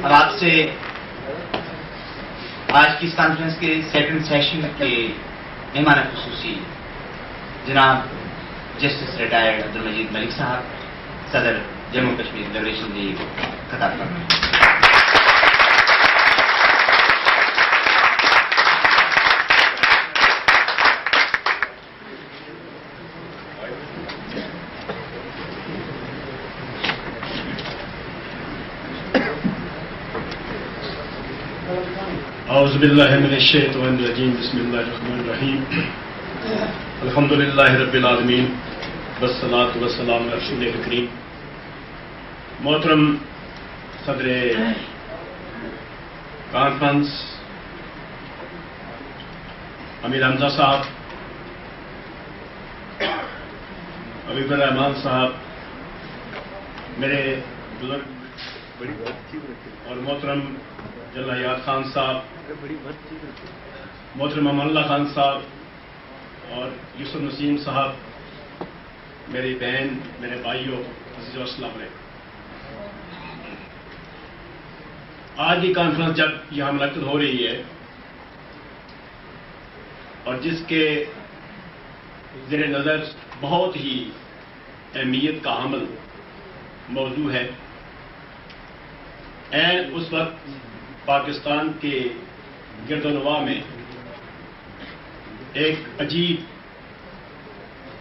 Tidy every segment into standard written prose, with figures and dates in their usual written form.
اب آپ سے آج کی اس کانفرنس کے سیکنڈ سیشن کے مہمان خصوصی جناب جسٹس ریٹائرڈ عبدالمجید ملک صاحب صدر جموں کشمیر لبریشن لیگ خطاب کریں۔ اعوذ باللہ من الشیطان الرجیم بسم اللہ الرحمن الرحیم الحمدللہ رب العالمین والصلاۃ والسلام علی رسول الکریم۔ محترم صدر کانفرنس امیر حمزہ صاحب، حبیب الرحمان صاحب، میرے بزرگ اور محترم جلال یاد خان صاحب، محترم امان اللہ خان صاحب اور یوسف نسیم صاحب، میری بہن، میرے بھائیوں، عزیزو السلام علیکم۔ آج کی کانفرنس جب یہاں منعقد ہو رہی ہے اور جس کے زیر نظر بہت ہی اہمیت کا حامل موضوع ہے، اس وقت پاکستان کے گرد و نواح میں ایک عجیب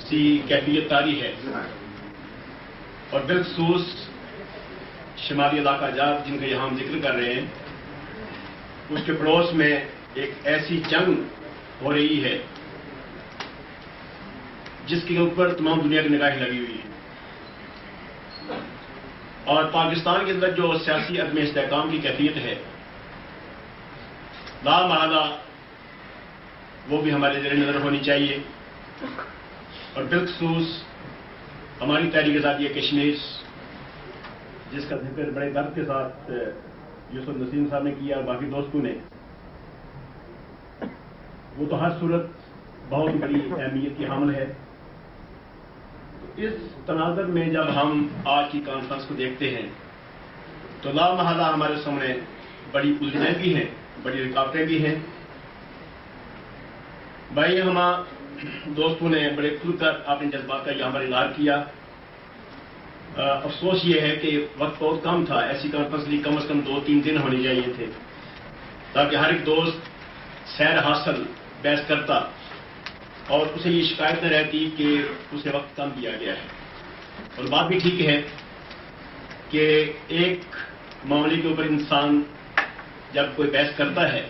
سی کیفیت طاری ہے، اور بالخصوص شمالی علاقہ جات جن کا یہاں ہم ذکر کر رہے ہیں، اس کے پڑوس میں ایک ایسی جنگ ہو رہی ہے جس کے اوپر تمام دنیا کی نگاہیں لگی ہوئی ہیں، اور پاکستان کے اندر جو سیاسی عدم استحکام کی کیفیت ہے، لا محالہ وہ بھی ہمارے زیر نظر ہونی چاہیے، اور بالخصوص ہماری تحریک آزادی کشمیر جس کا ذکر بڑے درد کے ساتھ یوسف نسیم صاحب نے کیا اور باقی دوستوں نے، وہ تو ہر صورت بہت بڑی اہمیت کی حامل ہے۔ اس تناظر میں جب ہم آج کی کانفرنس کو دیکھتے ہیں تو لا محالہ ہمارے سامنے بڑی الجھنیں بھی ہیں، بڑی رکاوٹیں بھی ہیں۔ بھائی ہمارے دوستوں نے بڑے کھل کر اپنے جذبات کا یہاں پر اظہار کیا۔ افسوس یہ ہے کہ وقت بہت کم تھا، ایسی کانفرنس لی کم از کم 2-3 دن ہونے چاہیے تھے تاکہ ہر ایک دوست سیر حاصل بحث کرتا اور اسے یہ شکایت نہ رہتی کہ اسے وقت کم دیا گیا ہے۔ اور بات بھی ٹھیک ہے کہ ایک معاملے کے اوپر انسان جب کوئی بحث کرتا ہے،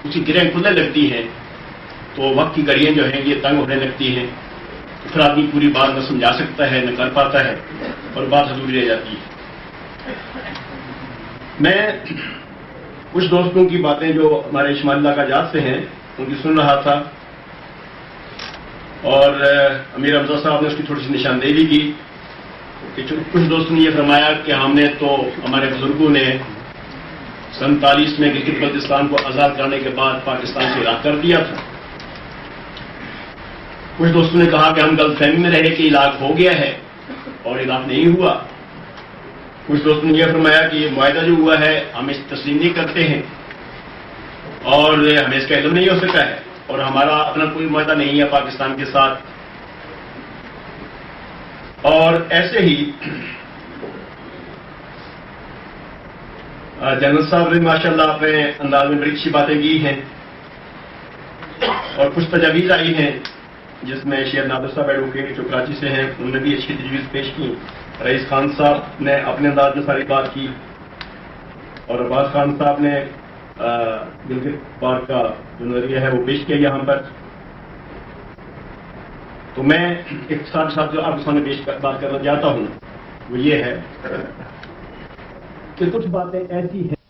اس کی گرہیں کھلنے لگتی ہیں تو وقت کی گڑیاں جو ہیں یہ تنگ ہونے لگتی ہیں، تو پھر آدمی پوری بات نہ سمجھا سکتا ہے، نہ کر پاتا ہے، اور بات ادھوری رہ جاتی ہے۔ میں کچھ دوستوں کی باتیں جو ہمارے شمالی علاقہ جات سے ہیں ان کی سن رہا تھا، اور امیر حمزہ صاحب نے اس کی تھوڑی سی نشاندہی بھی کی کہ کچھ دوستوں نے یہ فرمایا کہ ہم نے تو ہمارے بزرگوں نے 47 میں گلگت بلتستان کو آزاد کرنے کے بعد پاکستان سے عراق کر دیا تھا۔ کچھ دوستوں نے کہا کہ ہم غلط فہمی میں رہے کہ عراق ہو گیا ہے اور عراق نہیں ہوا۔ کچھ دوستوں نے یہ فرمایا کہ یہ معاہدہ جو ہوا ہے ہم اس تسلیم نہیں کرتے ہیں اور ہمیں اس کا علم نہیں ہو سکا ہے، اور ہمارا اپنا کوئی معاہدہ نہیں ہے پاکستان کے ساتھ۔ اور ایسے ہی جنرل صاحب نے ماشاء اللہ اپنے انداز میں بڑی اچھی باتیں کی ہیں، اور کچھ تجاویز آئی ہیں جس میں شیر نادر صاحب ایڈوکیٹ جو کراچی سے ہیں انہوں نے بھی اچھی تجویز پیش کی۔ رئیس خان صاحب نے اپنے انداز میں ساری بات کی، اور عباس خان صاحب نے گلگت پارک کا جو نظریہ ہے وہ پیش کیا یہاں پر۔ تو میں ایک ساتھ جو آپ کے سامنے بات کرنا چاہتا ہوں وہ یہ ہے کہ کچھ باتیں ایسی ہیں